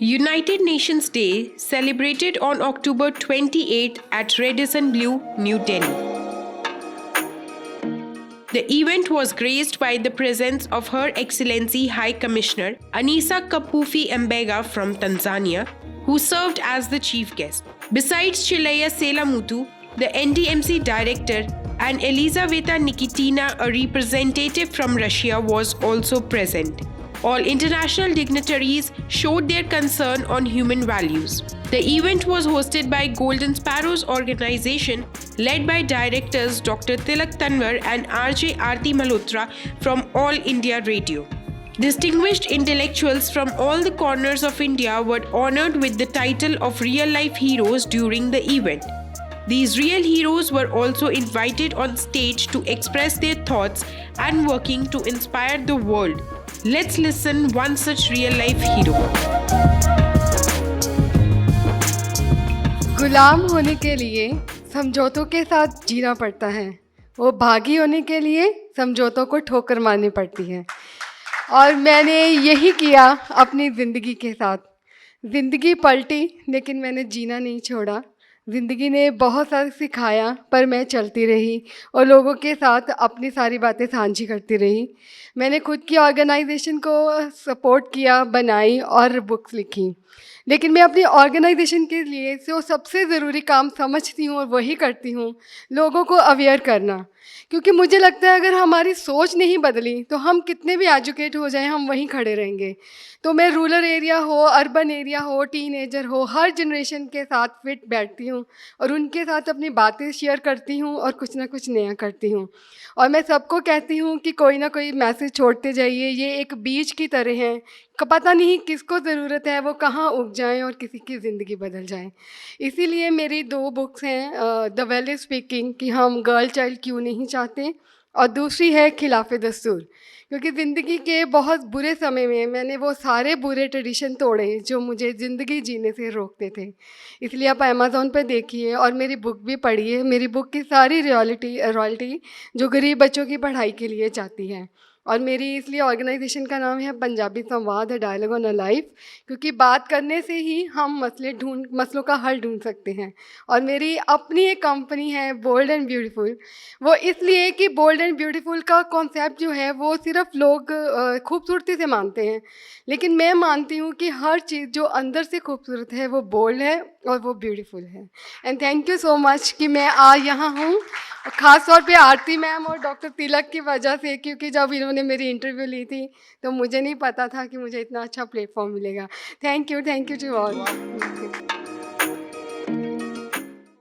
United Nations Day celebrated on October 28 at Radisson Blu, New Delhi. The event was graced by the presence of Her Excellency High Commissioner Anisa Kapufi Mbega from Tanzania, who served as the chief guest. Besides Chileya Selamutu, the NDMC director, and Elizaveta Nikitina, a representative from Russia, was also present. All international dignitaries showed their concern on human values. The event was hosted by Golden Sparrows organization led by directors Dr. Tilak Tanwar and RJ Aarti Malhotra from All India Radio. Distinguished intellectuals from all the corners of India were honored with the title of real-life heroes during the event. These real heroes were also invited on stage to express their thoughts and working to inspire the world. Let's listen one such real-life hero. गुलाम होने के लिए समझौतों के साथ जीना पड़ता है, वो भागी होने के लिए समझौतों को ठोकर मारनी पड़ती है। और मैंने यही किया अपनी ज़िंदगी के साथ। ज़िंदगी पलटी लेकिन मैंने जीना नहीं छोड़ा। ज़िंदगी ने बहुत सारा सिखाया पर मैं चलती रही और लोगों के साथ अपनी सारी बातें साझी करती रही। मैंने खुद की ऑर्गेनाइजेशन को सपोर्ट किया, बनाई और बुक्स लिखी। लेकिन मैं अपनी ऑर्गेनाइजेशन के लिए जो सबसे ज़रूरी काम समझती हूँ और वही करती हूँ, लोगों को अवेयर करना। क्योंकि मुझे लगता है अगर हमारी सोच नहीं बदली तो हम कितने भी एजुकेट हो जाएं, हम वहीं खड़े रहेंगे। तो मैं रूरल एरिया हो, अर्बन एरिया हो, टीनेजर हो, हर जनरेशन के साथ फिट बैठती हूँ और उनके साथ अपनी बातें शेयर करती हूँ और कुछ ना कुछ नया करती हूँ। और मैं सबको कहती हूँ कि कोई ना कोई मैसेज छोड़ते जाइए। ये एक बीज की तरह है, पता नहीं किसको ज़रूरत है, वो कहाँ उग जाएं और किसी की ज़िंदगी बदल जाए। इसीलिए मेरी 2 बुक्स हैं, द वैल्यू स्पीकिंग कि हम गर्ल चाइल्ड क्यों नहीं चाहते, और दूसरी है खिलाफ़े दस्तूर। क्योंकि ज़िंदगी के बहुत बुरे समय में मैंने वो सारे बुरे ट्रेडिशन तोड़े जो मुझे ज़िंदगी जीने से रोकते थे। इसलिए आप अमेज़ॉन पर देखिए और मेरी बुक भी पढ़िए। मेरी बुक की सारी रॉयल्टी जो गरीब बच्चों की पढ़ाई के लिए जाती है। और मेरी इसलिए ऑर्गेनाइजेशन का नाम है पंजाबी संवाद, डायलॉग ऑन अ लाइफ, क्योंकि बात करने से ही हम मसलों का हल ढूंढ सकते हैं। और मेरी अपनी एक कंपनी है बोल्ड एंड ब्यूटीफुल। वो इसलिए कि बोल्ड एंड ब्यूटीफुल का कॉन्सेप्ट जो है वो सिर्फ लोग खूबसूरती से मानते हैं, लेकिन मैं मानती हूँ कि हर चीज़ जो अंदर से खूबसूरत है वो बोल्ड है और वो ब्यूटीफुल है। And thank you so much कि मैं आज यहाँ हूँ, ख़ास तौर पे आरती मैम और डॉक्टर तिलक की वजह से, क्योंकि जब इन्होंने मेरी इंटरव्यू ली थी तो मुझे नहीं पता था कि मुझे इतना अच्छा प्लेटफॉर्म मिलेगा। Thank you to all.